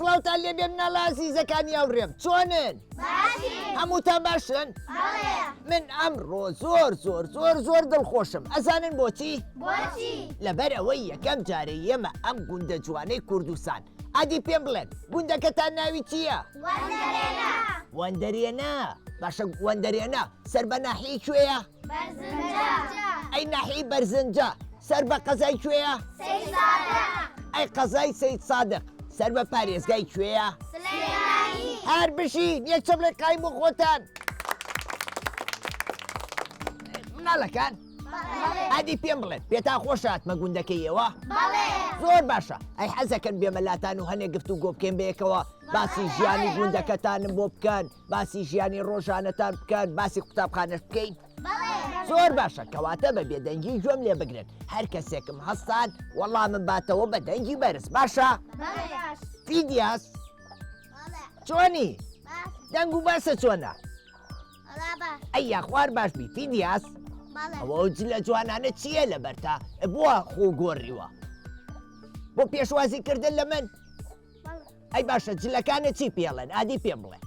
سڵاوتان لێ بێ مناڵە ئازیزەکانی ئەوڕێم چۆنن؟ هەمووتان باشن؟ من ئەمڕۆ زۆر دڵخۆشم ئەزانن بۆچی؟ لەبەر ئەوەی یەکەم جارە ئێمە ئەم گوندە جوانەی کوردستان ئادی پێم بڵێن گوندەکەتان ناوی چییە؟ وەندەرێنە. باشە وەندەرێنە سەر بە ناحیەی کوێیە؟ ئەی ناحیەی بەرزنجە سەر بە قەزای کوێیە؟ ئەی قەزای سەید سادق سەر بە پارێزگای کوێیە؟ هەر بشین یەکچە بڵێ قایم بۆ خۆتان. مناڵەکان ئادی پێم بڵێن پێتان خۆش هاتمە گوندەکەیەوە؟ زۆر باشە. ئەی حەزەکەن بێمەلاتان و هەنێک گفتوگۆ بکەین بەیەکەوە باسی ژیانی گوندەکەتانم بۆ بکەن، باسی ژیانی ڕۆژانەتان بکەن، باسی قوتابخانەش بکەین. زۆر باشە کەواتە بە بێدەنگی گوێم لێ بگرن هەر کەسێکم هەستان وەڵامم باتەوە بە دەنگی بەرز. باشە؟ فیدیاس چۆنی؟ دەنگ و باسە چۆنە؟ ئەی یاخوار باش بی فیدیاس. ئەوە جلە جوانانە چییە لەبەرتا بووە خۆ گۆڕیوە بۆ پێشوازیکردن لە من؟ ئەی باشە جلەکانە چی پێڵێن ئادی پێم بڵێ.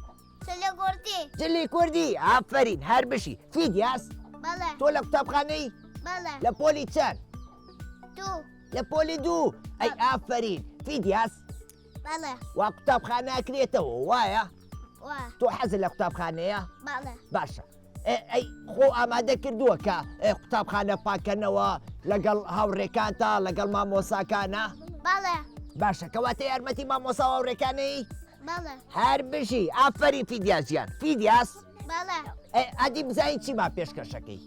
جلی کوردی ئافرین هەر بشی. فیدیاس تۆ لە قوتابخانەی لە پۆلی چەند؟ لە پۆلی 2. ئەی ئافرین. فیدیاس وا قوتابخانە ئەکرێتەوە وایە؟ تۆ حەزت لە قوتابخانەیە؟ باشە. ئەی خۆ ئامادە کردووە کە قوتابخانە پاکەنەوە لەگەڵ هاوڕێکانتە لەگەڵ مامۆساکانە؟ باشە کەواتە یارمەتی مامۆسا و هاوڕێکانەی؟ هەر بژی ئافەری فیدیاسیان. فیدیاس ئەدی بزانین چیما پێشکەشەکەی؟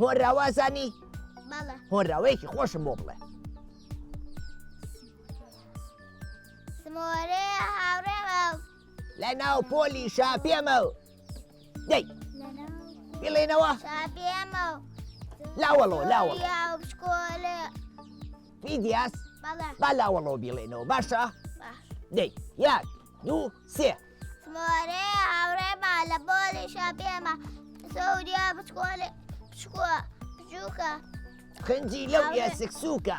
هۆنراوازانی؟ هۆنراوەیەکی خۆشم بۆ بڵێ. سمۆرێ هاوڕێمە لە ناو پۆلی شاپێمە دەی بڵێنەوە شاپێمە لاوەڵەوە بشکۆلێ. فیدیاس با لاوەڵەوە بیڵێنەوە باشە؟ دەی 1 2 3. سمۆرێ هاوڕێمە لە پۆلی شاپێمە سەوریا بچکۆلێ بچووکە خنجی لەو یاسکسووکە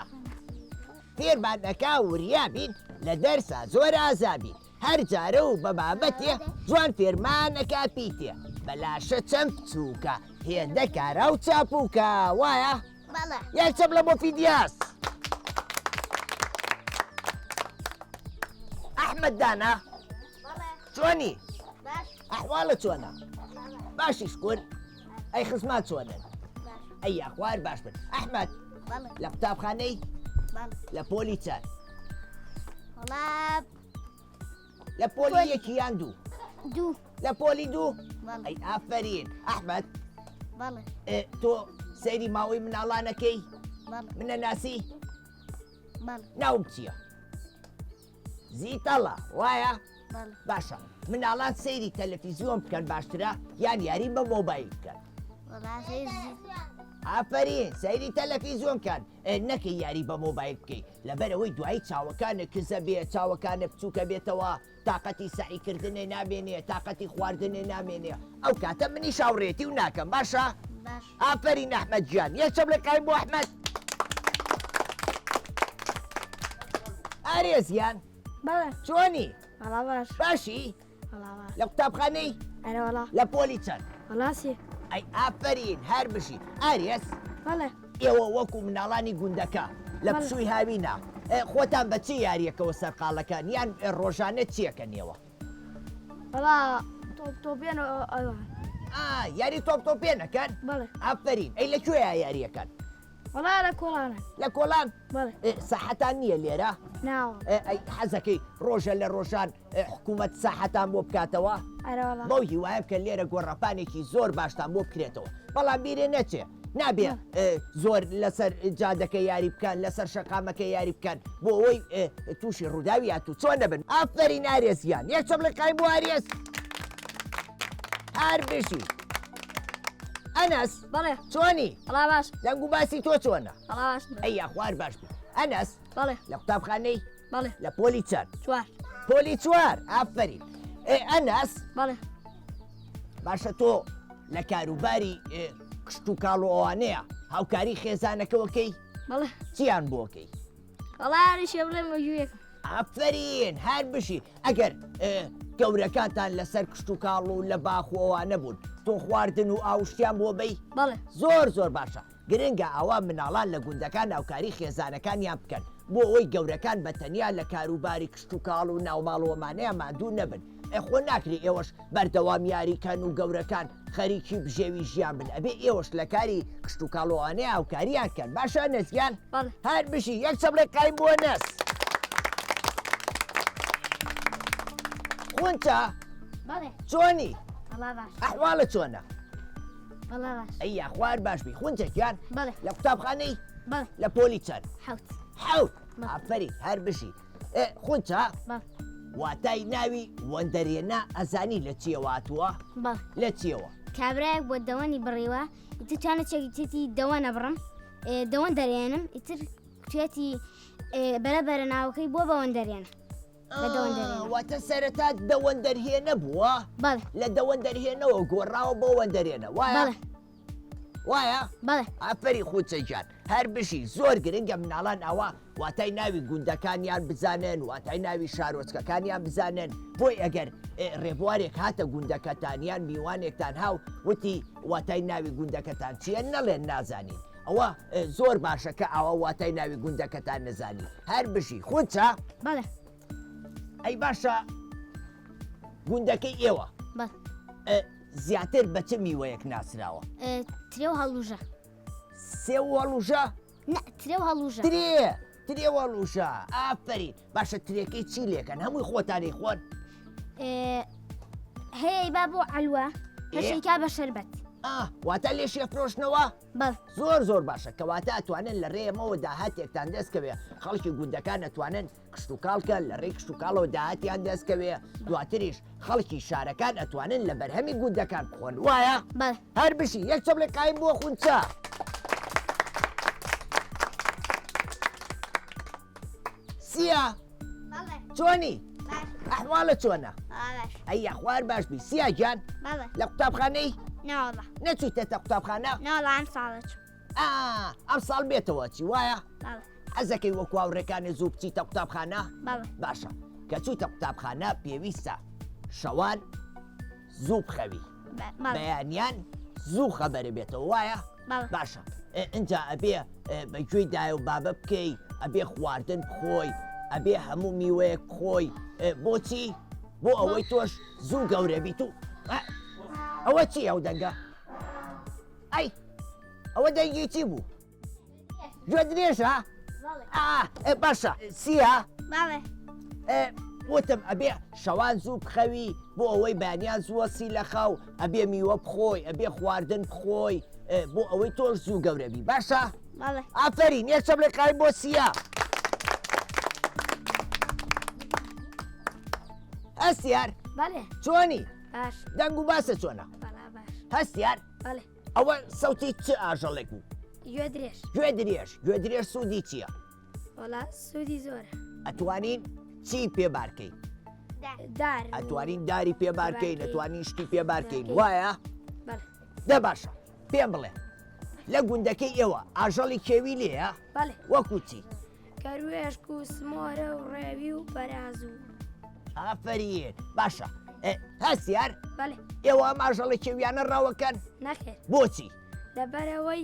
فێرمان دەکا وریابین لە دەرسا زۆر ئازابین هەر جارە و بە بابەتێ جوان فێرمانەکە پیتێ بەلاشە چەند بچووکە هێندە کارە و چاپووکە وایە؟ یەکچە بڵە بۆ فیدیاس. ئەحمەد دانا چۆنی؟ ئەحواڵە چۆنە؟ باشی شکر. ئەی خزمات چۆنن؟ ئەی یاخوار باش بن. ئەحمەد لە قوتابخانەی لە پۆلی چەند؟ لە پۆلی یەکیان 2 لە پۆلی 2. ئەی ئافرین. ئەحمەد تۆ سەیری ماوەی مناڵانەکەی؟ منە ناسی؟ ناوم چییە؟ زیتەڵە وایە؟ باشە مناڵان سەیری تەلەڤیزیۆن بکەن باشترە یان یاری بە مۆبایل بکەن؟ ئافرین سەیری تەلەڤیزیۆن کەن نەکەی یاری بە مۆبایل بکەی لەبەرەوەی دوایی چاوەکانە کزە بێ چاوەکانە بچووکە بێتەوە تااقەتی سەعیکردنێ نامێنێ تااقەتی خواردنێ نامێنێ ئەو کاتە منی شاوڕێتی و ناکەم. باشە؟ ئافرین ئەحمەد گیان. یەکچە بڵێ قایم بۆ ئەحمەد. ئارێزیان چۆنی؟ باشی؟ لە قوتابخانەی لە پۆلی چەند؟ ئەی ئافرین هەر بشی. ئارێز ئێوە وەکو مناڵانی گوندەکە لە پشووی هاوینە خۆتان بە چی یاریەکەوە سەرقاڵەکان یان ڕۆژانە چیەکەن ئێوە؟ یاری تۆپتۆپێنەکەن؟ ئافرین. ئەی لەکوێیە یاریەکەن؟ لە کۆڵان؟ ساحەتان نییە لێرە؟ ئەی حەزەکەی ڕۆژە لە ڕۆژان حکوومەت ساحەتان بۆ بکاتەوە؟ بەو هیوایە بکە لێرە گۆڕەپانێکی زۆر باشتان بۆ بکرێتەوە بەڵام بیرێ نەچێ نابێ زۆر لەسەر جادەکە یاری بکەن لەسەر شەقامەکە یاری بکەن بۆ ئەوەی تووشی ڕووداوی هاتوو چۆن دەبن. ئافرین ئارێزیان. یەکچە بڵێ قایم بۆ ئارێز. هەر بشی. ئەنەس چۆنی؟ دەنگ و باسی تۆ چۆنە؟ ئەی یاخوار باش بی. ئەنەس لە قوتابخانەی لە پۆلی چەند؟ پۆلی 4. ئافرین. ئەنەس باشە تۆ لە کاروباری کشت و کاڵ و ئەوانەیە هاوکاری خێزانەکەوەکەی؟ چیان بۆکەی؟ ئافرین هەر بشی ئەگەر گەورەکانتان لەسەر کشت و کاڵ و لە باخۆوانە بوون تۆ خواردن و ئاوشتیان بۆ بەی بەڵێ زۆر باشە گرنگە ئەوە مناڵان لە گوندەکان ناوکاری خێزانەکانیان بکەن بۆ ئەوەی گەورەکان بەتەنیا لە کاروباری کشت و کاڵ و ناوماڵەوەمانەیە مادوو نەبن خۆ ناکری ئێوەش بەردەوام یاریکەن و گەورەکان خەریکی بژێوی ژیان بن ئەبێ ئێوەش لە کاری کشت و کاڵەوانەیە هاوکاریان کەن باشە نەزیان بەڵێ هەر بشی یەک چەبڵێک قایم بۆ نەس خونتە بەڵێ چۆنی بەڵا باش ئەحواڵە چۆنە بەڵا باش ئەیە خوار باش بی خونتێکیان بەڵێ لە قوتابخانەی بەڵێ لە پۆلی چەند حەوت حەوت بەڵێ. ئافەری هەر بشی خونتە بەڵێ واتای ناوی وەندەرێنە ئەزانی لە چیەواتووە بەڵێ لە چیەوە کابراایك بۆ دەوەنی بڕیوە ئیتر توانە چێکیتی دەوەنە بڕم دەوەن دەرێنم ئیتر توێتی بەرەبەرە ناوەکەی بۆ بەوەن دەرێنە لە دەوەن دەرێنە واتە سەرەتا دەوەندەرهێنە بووە بەڵێ لە دەوەندەرهێنەوە گۆڕاوە بۆ وەندەرێنە وایە بەڵێ وایە بەڵێ ئافەری خوچەجان هەر بشی زۆر گرنگە مناڵان ئەوە واتای ناوی گوندەکانیان بزانن واتای ناوی شارۆچکەکانیان بزانن بۆی ئەگەر ڕێبوارێک هاتە گوندەکەتانیان میوانێکتان هاو وتی واتای ناوی گوندەکەتان چیە نەڵێن نازانین ئەوە زۆر باشە کە ئەوە واتای ناوی گوندەکەتان نەزانی هەر بشی خونچە بەڵێ ئەی باشە گوندەکەی ئێوە بەڵێ زیاتر بە چ میوەیەک ناسراوە ترێ و هەڵوژە سێ وەڵوژە نە ترێ و هەڵوژە ترێ وەڵوژە ئافرین باشە ترێکەی چی لێکەن هەمووی خۆتانی خۆن هەیە با بۆ ئەلوە هەشێکا بە شەربەت واتە لێشێ فرۆشتنەوە بەڵ زۆر باشە کەواتە ئەتوانن لە ڕێمەوە داهاتێکتان دەستکەوێ خەڵکی گوندەکان ئەتوانن کشت و کاڵکە لە ڕێی کشت و کاڵەوە داهاتیان دەستکەوێ دواتریش خەڵکی شارەکان ئەتوانن لە بەرهەمی گوندەکان بخۆن وایە بەڵێ هەر بشی یەک چەبڵێک قایم بۆ خونچە سیە بەڵێ چۆنی باش ئەحواڵە چۆنە باش ئەی خوار باش بی سیا گیان بەڵێ لە قوتابخانەی ناوەڵە نەچیتێتە قوتابخانە ناوەڵە ئەم ساڵە چوو ئەم ساڵ بێتەوە چی وایە بەڵێ ئەزەکەی وەکو هاوڕێکانی زوو بچیتە قوتابخانە بەڵێ باشە کە چووتە قوتابخانە پێویستە شەوان زوو بخەوی بەڵێ بەیانیان زوو خەبەرە بێتەوە وایە بەڵێ باشە اینجا ئەبێ بەگوێی دایە و بابە بکەی ئەبێ خواردن بخۆی ئەبێ هەموو میوەیەک بخۆی بۆچی بۆ ئەوەی تۆش زوو گەورە بیت و ئەوە چی ئەو دەنگە ئەی ئەوە دەنگی چی بوو گوێ درێژە باشە سیە بەڵێ وتم ئەبێ شەوان زوو بخەوی بۆ ئەوەی بانیان زووەسی لە خەو ئەبێ میوە بخۆی ئەبێ خواردن بخۆی بۆ ئەوەی تۆش زوو گەورەبی باشە بەڵێ ئافرین یەک چەبڵێک قایم بۆ سیە هەستیار بەڵێ چۆنی باش دەنگ و باسە چۆنە بەڵا باش هەستیار بەڵێ ئەوە سەوتی چ ئاژەڵێک بوو گوێ درێژ گوێ درێژ سوودی چییە وەڵا سوودی زۆرە ئەتوانین چی پێبارکەین دار ئەتوانین داری پێبارکەین ئەتوانین شتی پێبارکەین پێبارکەین. وایە بەڵێ دە باشە پێم بڵێ لە گوندەکەی ئێوە ئاژەڵی کێوی لێە بەڵێ وەکو چی کەروێشک و سمۆرە و ڕێوی و بەراز و ئافرین باشە هەستیار بەڵێ ئێوە ئەم ئاژەڵی کێویانە ڕاوەکەن نەخێر بۆچی لەبەرەوەی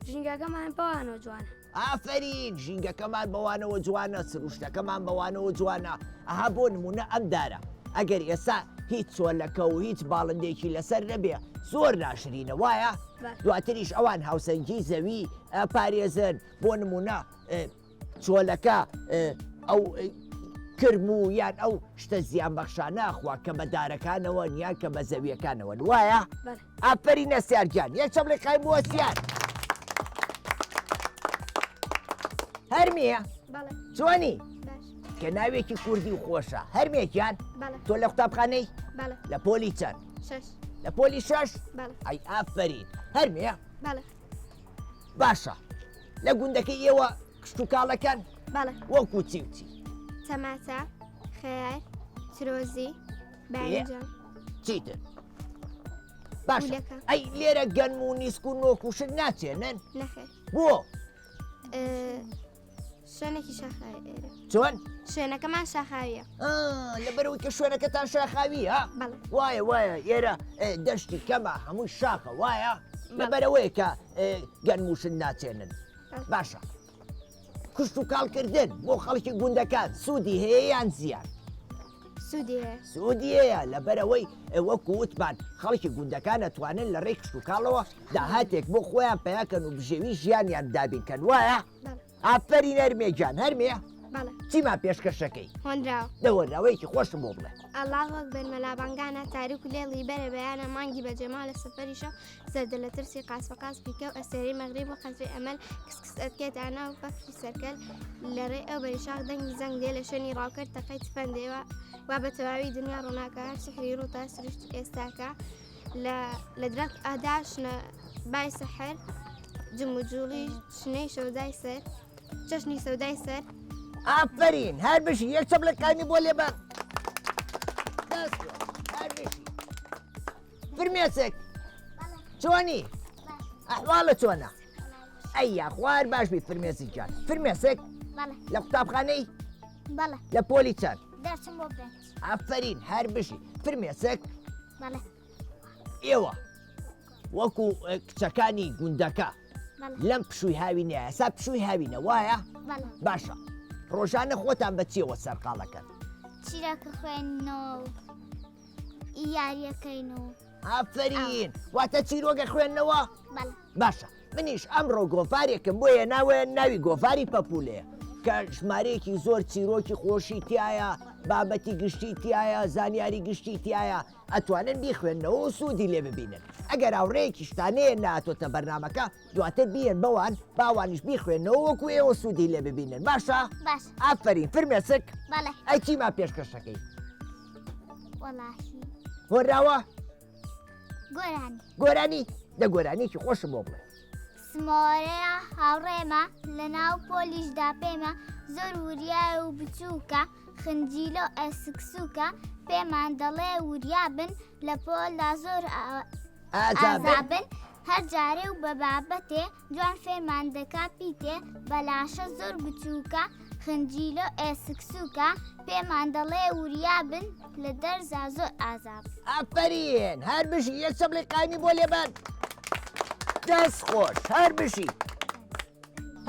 ژینگەکەمان بەوانەوە جوانە ئافرین ژینگەکەمان بەوانەوە جوانە سروشتەکەمان بەوانەوە جوانە ئەها بۆ نمونە ئەم دارە ئەگەر ئێستا هیچ چۆلەکە و هیچ باڵندێکی لەسەر نەبێ زۆر ناشرینە وایە دواتریش ئەوان هاوسەنگی زەوی پارێزن بۆ نمونە چۆلەکە ئەو کرم و یان ئەو شتە زیان بەخشانە خوا کە بە دارەکانەوە نیان کە بە زەویەکانەوە وایە ئافرین نەسیارگیان یەک چەبڵێک قایم بۆ سیار هەرمیە بەڵێ چۆنی باش کە ناوێکی کوردی و خۆشە هەرمێکیان بەڵێ تۆ لە قوتابخانەی بەڵێ لە پۆلی چەند شەش لە پۆلی شەش بەڵێ ئەی ئافرین هەرمێ بەڵێ باشە لە گوندەکەی ئێوە کشت و کاڵەکان بەڵێ وەکو چی و چی تەماتە خێر ترۆزی بەنجان چیتر باشە گولەکە. ئەی لێرە گەنم و نیسک و نۆک و شت ناچێنن نەخێر بۆ شوێنێکی شاخاوی ئێرە چۆن؟ شوێنەکەمان شاخاویە لەبەرەوەی کە شوێنەکەتان شاخاوی ها؟ بەڵێ وایە ئێرە دەشتی کەمە هەموو شاخە وایە لەبەرەوەی کە گەنموشن ناچێنن باشە کوشت و کاڵکردن بۆ خەڵکی گوندەکان سوودی هەیە یان زیان سوودی هەیە سوودی هەیە لەبەرەوەی وەکو وتمان خەڵکی گوندەکان ئەتوانن لە ڕێی کشت و کاڵەوە داهاتێک بۆ خۆیان پەیاکەن و بژێوی ژیانیان دابینکەن وایە ئافرین هەرمێجان هەرمێ بەڵێ چیمان پێشکەشەکەی هۆنراوە دەوەراوەیەکی خۆشم بۆ بڵێ ئەڵڵاهو ئەکبەر مەلابانگانە تاریک و لێڵی بەرە بەیانە مانگی بەجەما لە سەفەریشە زەردە لە ترسی قاسبقاس بیکە و ئەسێری مەغریب و قەزری ئەمەل کسکس ئەتکێت ئانا و فەفری سەرکەل لەڕێ ئەو بەریشاق دەنگی زەنگ دێ لە شوێنی ڕاوکرد تەقەی تفەندێوە وا بە تەواوی دنیا ڕووناکە هەر سحری ڕوو تا سروشت ئێستاکە لە درەک ئاداشنە بای سەحر جم و جوڵی شنەی شەودای سەر چەشنی سەودای سەر ئافرین هەر بشی یەک چەپلەکانی بۆ لێبەر هەر بشی فرمێسێک چۆنی ئەحواڵە چۆنە ئەییا خوار باش بیت فرمێسی جان فرمێسێک بەڵێ لە قوتابخانەی بەڵێ لە پۆلی چەند دەرچم بۆ پێنج ئافرین هەر بشی فرمێسێک بەڵێ ئێوە وەکو کچەکانی گوندەکە بەڵێ لەم پشووی هاوینە ئەسا پشووی هاوینە وایە بەڵێ باشە ڕۆژانە خۆتان بە چیەوە سەرقاڵەکەن چیرەکە خوێندنەوە یاریەکەین و ئافرین واتە چیرۆگە خوێندنەوە بەڵێ باشە منیش ئەمڕۆ گۆفارێکم بۆیە ناوی گۆفاری پەپولەیە کە ژمارەیەکی زۆر چیرۆکی خۆشی تایە بابەتی گشتی تایە زانیاری گشتی تایە ئەتوانن بیخوێندنەوە و سوودی لێ ببینن ئەگەر هاوڕێیەکی شتانەیە ناتۆتە بەرنامەکە دواتر بیێن بەوان باوانیش بیخوێنەوە وەکو ئێوە سوودی لێ ببینن باشە باش ئافرین فرمێسک بەڵێ ئەی چیمان پێشکەشەکەی وەڵاهی هۆراوە گۆرانی گۆرانی دە گۆرانێکی خۆشم بۆ بڵێ سمۆرەیە هاوڕێمە لە ناو پۆلیشدا پێمە زۆر وریای و بچووکە خنجیلە ئەسکسووکە پێمان دەڵێ وریابن لە پۆلدا زۆر ئازابن هەر جارێ و بە بابەتێ جوان فێرمان دەکا پیتێ بەلاشە زۆر بچووکە خنجیلە ئێسکسووکە پێمان دەڵێ وریابن لە دەرزا زۆر ئازاب ئافرین هەر بشی یەک چەپلەکانی بۆ لێبەر دەست خۆش هەر بشی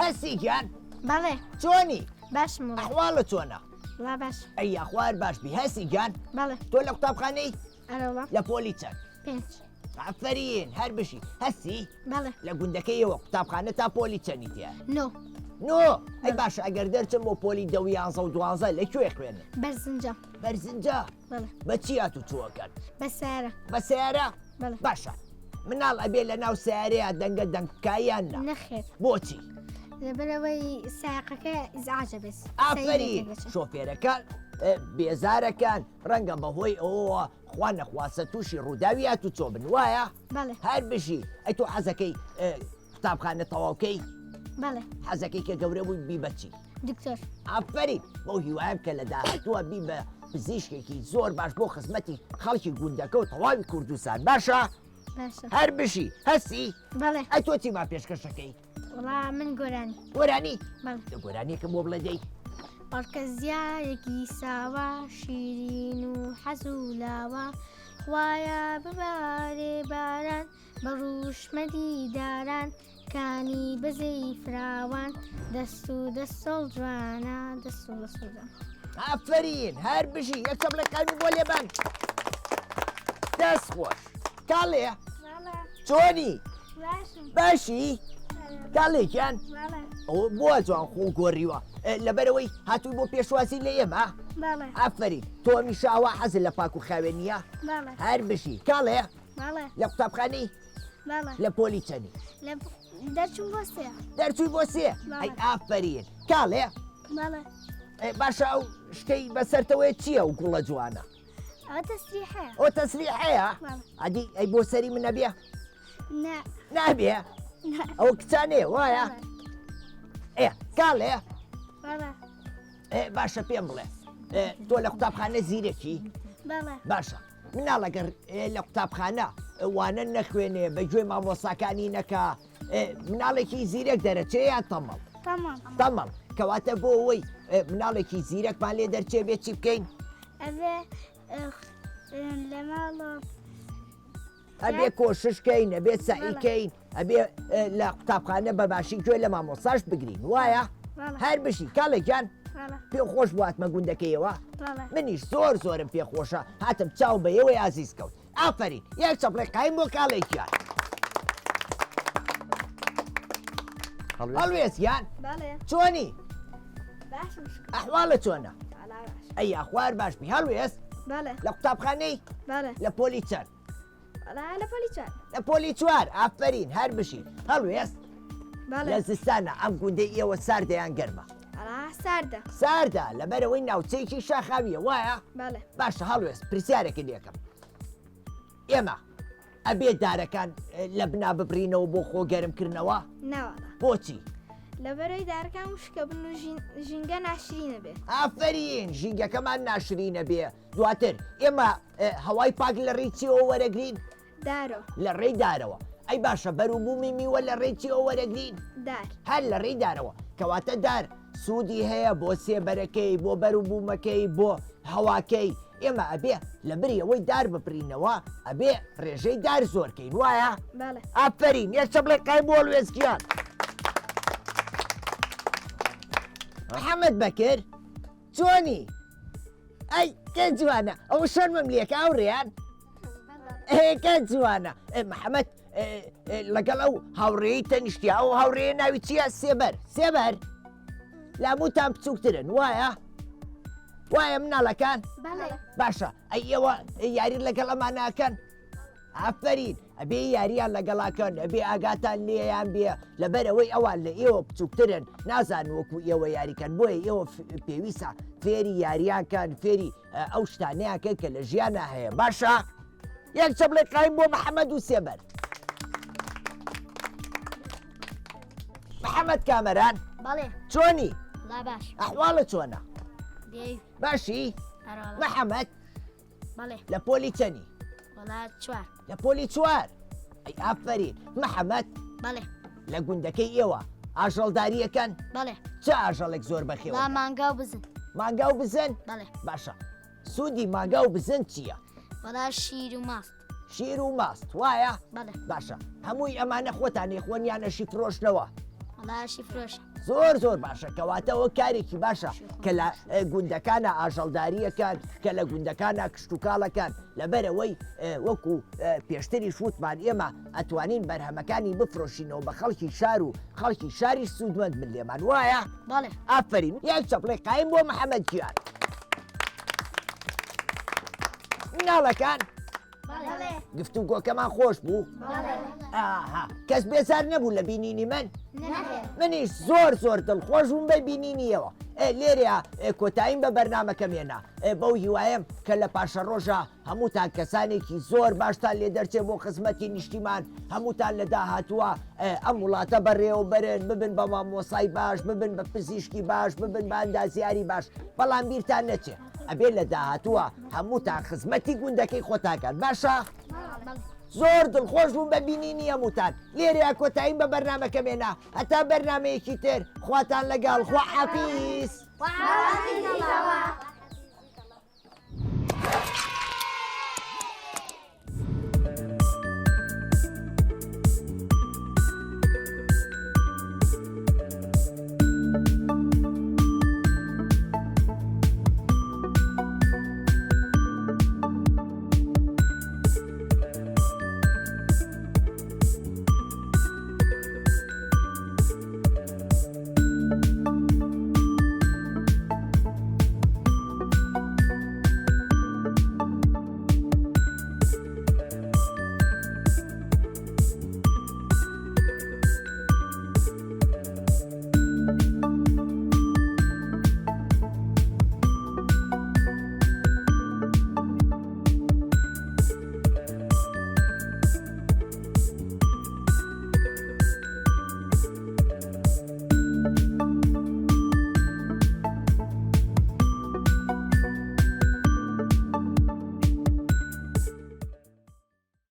هەستی گیان بەڵێ چۆنی باشم ئەحواڵە چۆنە وڵا باش ئەی خوار باش بی هەستی گیان بەڵێ تۆ لە قوتابخانەی ئەرەوڵا لە پۆلی چەند پێنج ئافرین هەر بشی هەستی بەڵێ لە گوندەکەیەوە قوتابخانە تا پۆلی چەندی تیا نۆ نۆ ئەی باشە ئەگەر دەرچم بۆ پۆلی 11 و 12 لەکوێ خوێنن بەرزنجە بەرزنجە بەڵێ بە چی هاتو چووەکەن بە سارە بە سیارە بەڵێ باشە مناڵ ئەبێ لە ناو سیارەیە دەنگە دەنگکایان نا نەخێر بۆچی لەبەرەوەی ساقەکە ئیزعاجە بێت ئافرین شۆفێرەکان بێزارەکان ڕەنگە بەهۆی ئەوەوە خوا نەخواسە تووشی ڕووداوی هاتو چۆ بن وایە بەڵێ هەر بشی ئەی تۆ حەزەکەی قوتابخانە تەواوکەی بەڵێ حەزەکەی کە گەورە بووی بی بەچی دکتۆر ئافرین بۆ هیوایم کە لە داهاتووە بی بە پزیشکێکی زۆر باش بۆ خزمەتی خەڵکی گوندەکە و تەواوی کوردستان باشە باشە هەر بشی هەستی بەڵێ ئەی تۆ چیمان پێشکەشەکەی وڵا من گۆرانی گۆرانی بەڵێ لە گۆرانیەکە بۆ بڵێ دەی ئۆرکەزیایەکی ساوە شیرین و حەزولاوە خوایە ببارێ باران بە ڕوشمەدی داران کانی بەزەی فراوان دەست و دەستۆڵ جوانە دەست و دەسوودە ئافرین هەر بژی یەک چەپلەکانی بۆ لێبان دەست خۆش کاڵێ چۆنی باشی کاڵێکیان ئەو بۆ جوان خۆ گۆڕیوە لەبەرەوەی هاتووی بۆ پێشوازی لە ئێمە ئافرین تۆ میشاوە حەزت لە پاک و خاوێنیە هەر بشی کاڵێ لە قوتابخانەی لە پۆلی چەندی دەرچوون بۆ سێ دەرچووی بۆ سێ ئەی ئافرین کاڵێ باشە ئەو شتەی بەسەرتەوەی چییە و گوڵە جوانە ئەوە تەسریحەیە ئەو تەسریحەیە ئەدی ئەی بۆ سەری منە بێ نابێ ئەو کچانەیە وایە کاڵێ باشە پێم بڵێ تۆ لە قوتابخانە زیرەکی باشە مناڵەگەر لە قوتابخانە وانە نەخوێنێ بەگوێ مامۆساکانی نەکا مناڵێکی زیرەک دەرەچەیە تەمەڵ تەمەڵ کەواتە بۆ ئەوەی مناڵێکی زیرەکمان لێ دەرچێ بێت چی بکەین ئەبێ لە ماڵۆ ئەبێ کۆششکەین ئەبێ سعیکەین ئەبێ لە قوتابخانە بەباشی گوێ لە مامۆساش بگرین وایە هەر بشی کاڵێکیان پێ خۆش بواتمە گوندەکەیەوە منیش زۆرم پێخۆشە هاتم چاو بە ئێوەی ئازیز کەوت ئافرین یەک چەپڵێک قایم بۆ کاڵێکیان هەڵوێستیان چۆنی ئەحواڵە چۆنە ئەی خوار باشبی هەڵوێست لە قوتابخانەی لە پۆلی چەند لە پۆلی چوار ئافرین هەر بشین هەڵوێست لە زستانە ئەم گوندەی ئێوە ساردەیان گەرمە ساردا لەبەرەوەی ناوچەیەکی شاخاویە وایە باشە هەڵوێست پرسیارێکی لێکم ئێمە ئەبێ دارەکان لە بنا ببرینەوە بۆ خۆ گەرمکردنەوە بۆچی لەبەرەوەی دارەکان وشکە بن و ژینگە ناشرینە بێت ئافرین ژینگەکەمان ناشرینە بێ دواتر ئێمە هەوای پاک لە ڕێیچیەوە وەرەگرین لە ڕێی دارەوە ئەی باشە بەروبوومی میوە لە ڕێیچیەوە وەرەگرین هەر لە ڕێی دارەوە کەواتە دار سوودی هەیە بۆ سێبەرەکەی بۆ بەروبوومەکەی بۆ هەواکەی ئێمە ئەبێ لە بری ئەوەی دار بپرینەوە ئەبێ ڕێژەی دار زۆرکەین وایە ئافرین یەک چەپڵێک قایم بۆ هەڵوێستیان محەممەد بەکر چۆنی ئەی کە جوانە ئەو شەرمم لێکە ئەوڕێیان کە جوانە محەممەد لەگەڵ ئەو هاوڕێی تەنیشتیا ئەو هاوڕێە ناوی چییە سێبەر لاموتان بچووکترن وایە مناڵەکان باشە ئەی ئێوە یاری لەگەڵ ئەماناکەن ئافرین ئەبێ یاریان لەگەڵاکەن ئەبێ ئاگاتان لێیان بێ لەبەرەوەی ئەوان لە ئێوە بچووکترن نازان وەکو ئێوە یاریکەن بۆیە ئێوە پێویستە فێری یاریانکەن فێری ئەو شتانەیەکە کە لە ژیانە هەیە باشە یەک چەپڵێک قایم بۆ محەممەد و سێبەر محەممەد کامەران چۆنی ئەحواڵە چۆنە باشی محەممەد لە پۆلی چەنی لە پۆلی چوار ئەی ئافرین محەممەد لە گوندەکەی ئێوە ئاژەڵداریەکەن چه ئاژەڵێک زۆر بەخێوە مانگا و بزن باشە سوودی مانگا و بزن چییە شیر و ماست وایە باشە هەمووی ئەمانە خۆتانێ خۆنیانەشی فرۆشتنەوە زۆر باشە کەواتەوە کارێکی باشە کە لە گوندەکانە ئاژەڵداریەکان کە لە گوندەکانە کشتتوکاڵەکان لەبەرەوەی وەکو پێشتری شووتمان ئێمە ئەتوانین بەرهەمەکانی بفرۆشینەوە بە خەڵکی شار و خەڵکی شاریش سوودمەند من لێمان وایە ئافرین یەک چەپڵێک قایم بۆ محەممەد گیان مناڵەکان گفتوگۆکەمان خۆش بوو کەس بێزار نەبوو لە بینینی منیش زۆر دڵخۆش بووم بە بینینیەوە لێرەیە کۆتاییم بە بەرنامەکەمێنا بەو هیوایم کە لە پاشە ڕۆژە هەمووتان کەسانێکی زۆر باشتان لێ دەرچێت بۆ خزمەتی نیشتیمان هەمووتان لە داهاتووە ئەم وڵاتە بەڕێوە برن ببن بە مامۆسای باش ببن بە پزیشکی باش ببن بە ئەندازیاری باش بەڵام بیرتان نەچێ ئەبێ لە داهاتووە هەمووتان خزمەتی گوندەکەی خۆتاکەن باشە زۆر دڵخۆش بووم بە بینینی هەمووتان لێرەیە کۆتاییم بە بەرنامەکەمێنا هەتا بەرنامەیەکی تر خواتان لەگەڵ خوا حافیز